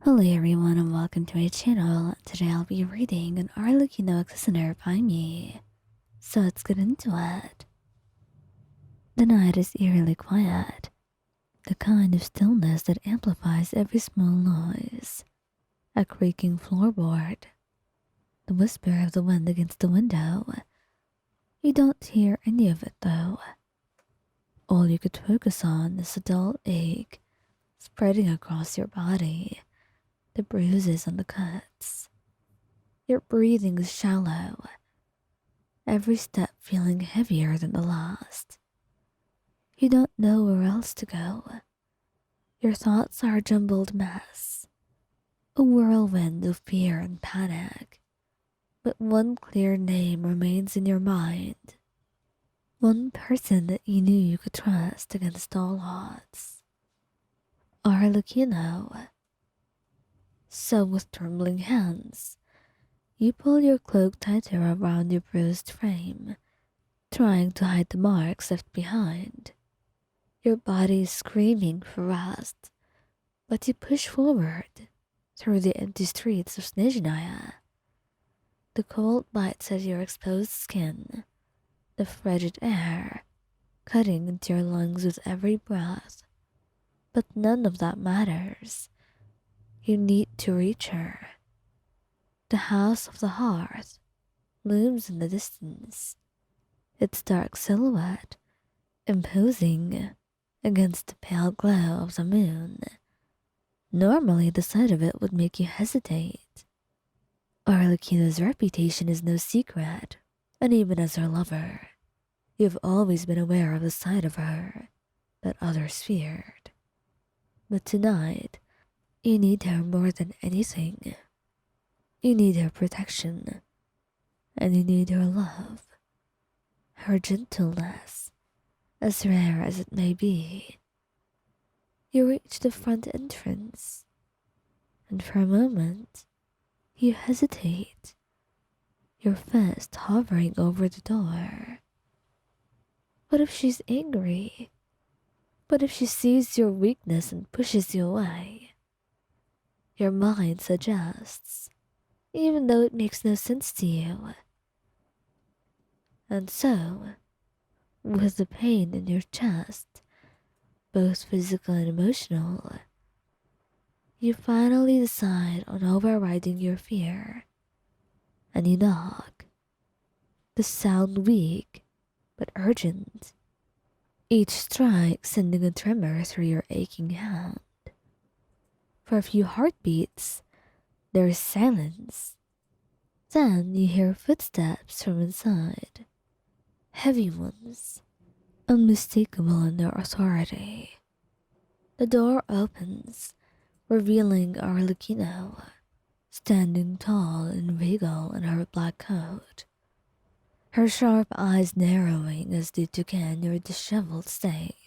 Hello everyone and welcome to my channel. Today I'll be reading an Arlecchino listener by me. So let's get into it. The night is eerily quiet, the kind of stillness that amplifies every small noise. A creaking floorboard, the whisper of the wind against the window. You don't hear any of it though. All you could focus on is a dull ache spreading across your body, the bruises and the cuts. Your breathing is shallow, every step feeling heavier than the last. You don't know where else to go. Your thoughts are a jumbled mess, a whirlwind of fear and panic. But one clear name remains in your mind, one person that you knew you could trust against all odds. Arlecchino. So with trembling hands, you pull your cloak tighter around your bruised frame, trying to hide the marks left behind. Your body is screaming for rest, but you push forward through the empty streets of Snezhnaya. The cold bites at your exposed skin, the frigid air cutting into your lungs with every breath. But none of that matters. You need to reach her. The House of the Hearth looms in the distance, its dark silhouette imposing against the pale glow of the moon. Normally, the sight of it would make you hesitate. Arlecchino's reputation is no secret, and even as her lover, you've always been aware of the side of her that others feared. But tonight, you need her more than anything. You need her protection, and you need her love, her gentleness, as rare as it may be. You reach the front entrance, and for a moment, you hesitate, your fist hovering over the door. What if she's angry? What if she sees your weakness and pushes you away? Your mind suggests, even though it makes no sense to you. And so, with the pain in your chest, both physical and emotional, you finally decide on overriding your fear, and you knock. The sound weak, but urgent, each strike sending a tremor through your aching hand. For a few heartbeats, there is silence. Then you hear footsteps from inside, heavy ones, unmistakable in their authority. The door opens, revealing Arlecchino, standing tall and regal in her black coat, her sharp eyes narrowing as they took in your disheveled state.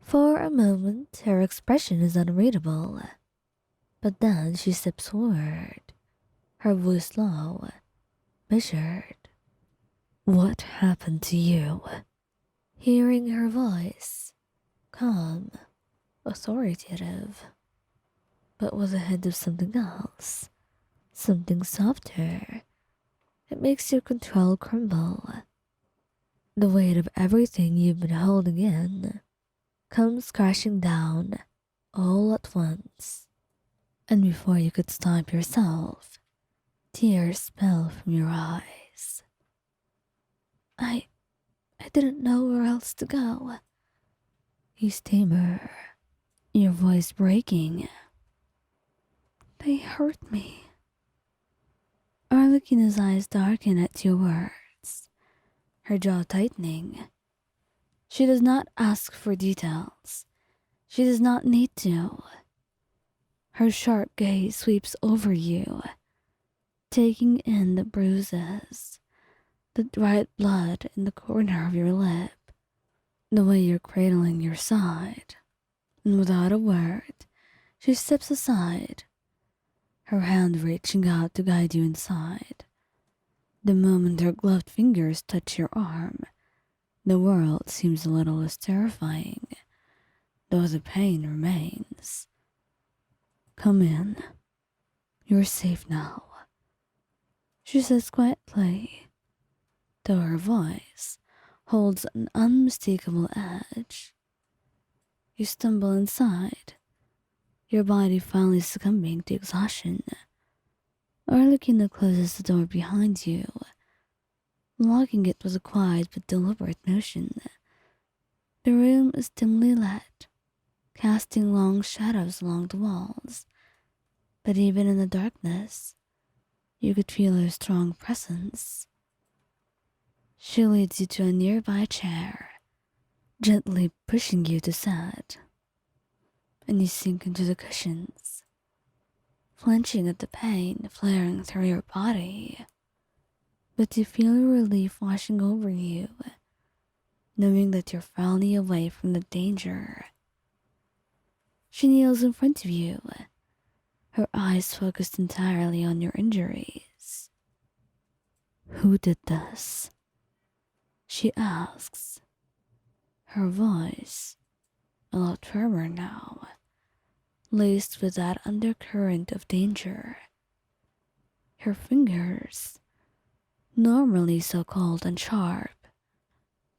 For a moment, her expression is unreadable, but then she steps forward, her voice low, measured. What happened to you? Hearing her voice, calm, authoritative, but with a hint of something else, something softer. It makes your control crumble. The weight of everything you've been holding in comes crashing down all at once, and before you could stop yourself, tears spill from your eyes. I didn't know where else to go. You stammer, your voice breaking. They hurt me. Arlecchino's eyes darken at your words, her jaw tightening. She does not ask for details. She does not need to. Her sharp gaze sweeps over you, taking in the bruises, the dried blood in the corner of your lip, the way you're cradling your side. And without a word, she steps aside, her hand reaching out to guide you inside. The moment her gloved fingers touch your arm, the world seems a little less terrifying, though the pain remains. "Come in. You're safe now," she says quietly, though her voice holds an unmistakable edge. You stumble inside, your body finally succumbing to exhaustion. Arlecchino closes the door behind you, locking it with a quiet but deliberate motion. The room is dimly lit, casting long shadows along the walls, but even in the darkness, you could feel her strong presence. She leads you to a nearby chair, gently pushing you to sit, and you sink into the cushions, flinching at the pain flaring through your body. But you feel relief washing over you, knowing that you're finally away from the danger. She kneels in front of you, her eyes focused entirely on your injuries. "Who did this?" she asks, her voice a lot firmer now, laced with that undercurrent of danger. Her fingers, normally so cold and sharp,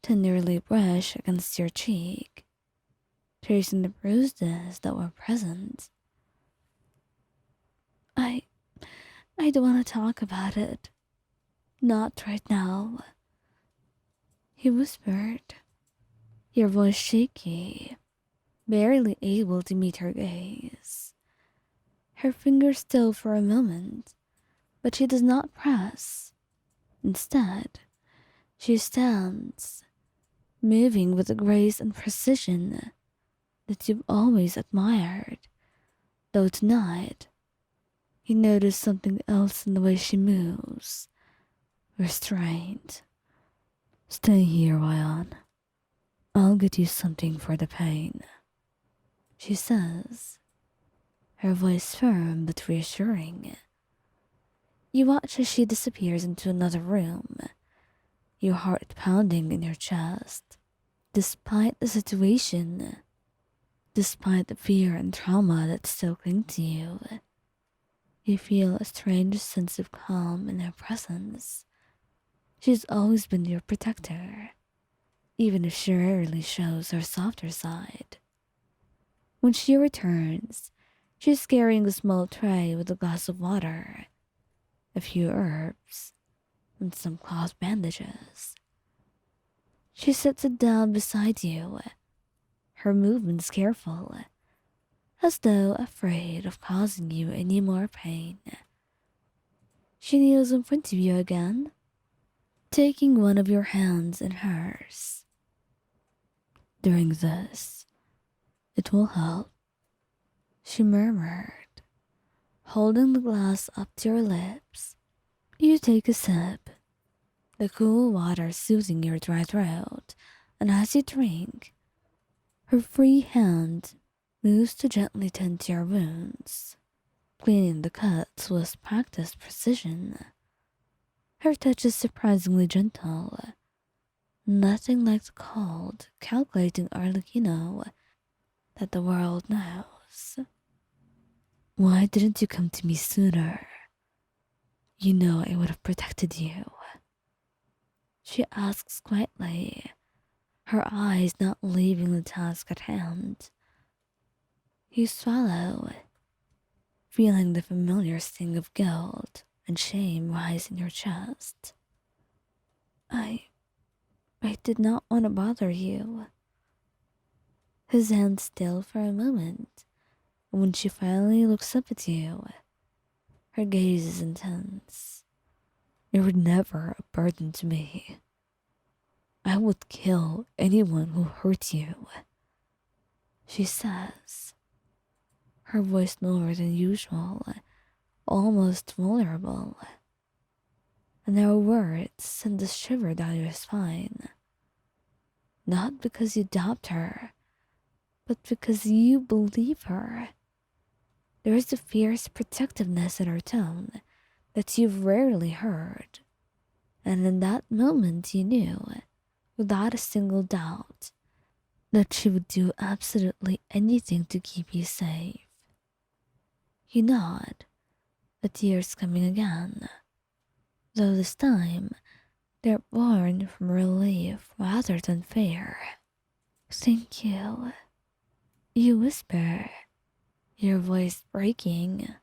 tenderly brush against your cheek, tracing the bruises that were present. I don't want to talk about it. Not right now," he whispered, your voice shaky, barely able to meet her gaze. Her fingers still for a moment, but she does not press. Instead, she stands, moving with a grace and precision that you've always admired, though tonight you notice something else in the way she moves, restrained. "Stay here, Ryan. I'll get you something for the pain," she says, her voice firm but reassuring. You watch as she disappears into another room, your heart pounding in your chest. Despite the situation, despite the fear and trauma that still cling to you, you feel a strange sense of calm in her presence. She's always been your protector, even if she rarely shows her softer side. When she returns, she's carrying a small tray with a glass of water, a few herbs, and some cloth bandages. She sits it down beside you, her movements careful, as though afraid of causing you any more pain. She kneels in front of you again, taking one of your hands in hers. "During this, it will help," she murmured, holding the glass up to your lips. You take a sip, the cool water soothing your dry throat, and as you drink, her free hand moves to gently tend to your wounds, cleaning the cuts with practiced precision. Her touch is surprisingly gentle, nothing like the cold, calculating Arlecchino that the world knows. "Why didn't you come to me sooner? You know I would have protected you," she asks quietly, her eyes not leaving the task at hand. You swallow, feeling the familiar sting of guilt and shame rise in your chest. I did not want to bother you." His hand still for a moment, and when she finally looks up at you, her gaze is intense. "You were never a burden to me. I would kill anyone who hurt you," she says, her voice lower than usual, almost vulnerable. And her words send a shiver down your spine. Not because you doubt her, but because you believe her. There is a fierce protectiveness in her tone that you've rarely heard. And in that moment you knew, without a single doubt, that she would do absolutely anything to keep you safe. You nod, the tears coming again, though this time they're born from relief rather than fear. Thank you, you whisper, your voice breaking.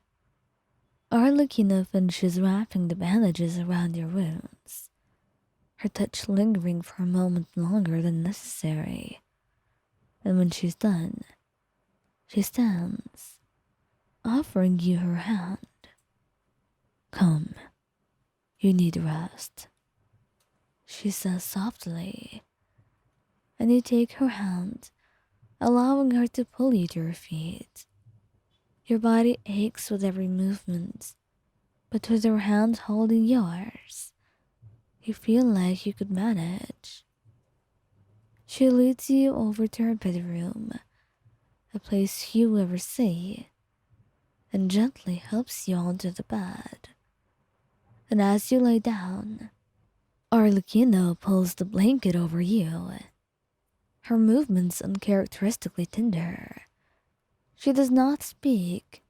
Arlecchino finishes wrapping the bandages around your wounds, her touch lingering for a moment longer than necessary. And when she's done, she stands, offering you her hand. Come, you need rest, she says softly, and you take her hand, allowing her to pull you to your feet. Your body aches with every movement, but with her hand holding yours, you feel like you could manage. She leads you over to her bedroom, a place few ever see, and gently helps you onto the bed. And as you lay down, Arlecchino pulls the blanket over you, her movements uncharacteristically tender. She does not speak,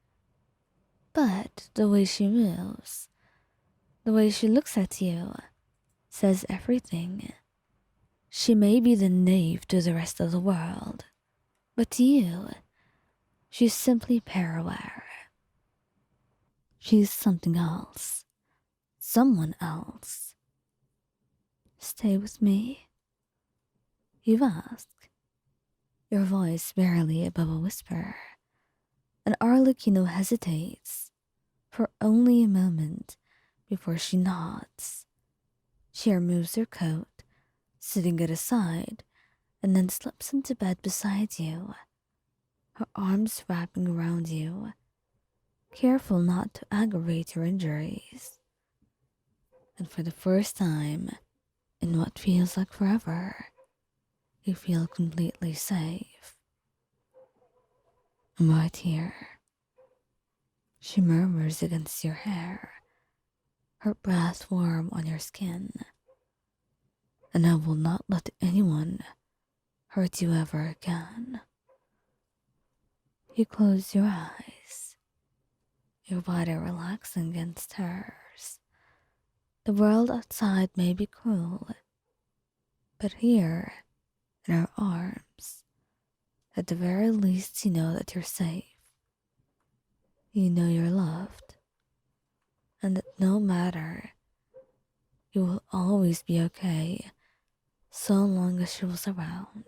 but the way she moves, the way she looks at you, says everything. She may be the knave to the rest of the world, but to you, she's simply paraware. She's something else, someone else. Stay with me, you ask, your voice barely above a whisper. And Arlecchino hesitates for only a moment before she nods. She removes her coat, sitting it aside, and then slips into bed beside you, her arms wrapping around you, careful not to aggravate your injuries. And for the first time, in what feels like forever, you feel completely safe. I'm right here, she murmurs against your hair, her breath warm on your skin. And I will not let anyone hurt you ever again. You close your eyes, your body relaxing against hers. The world outside may be cruel, but here, in her arms, at the very least you know that you're safe. You know you're loved, and that no matter, you will always be okay so long as she was around.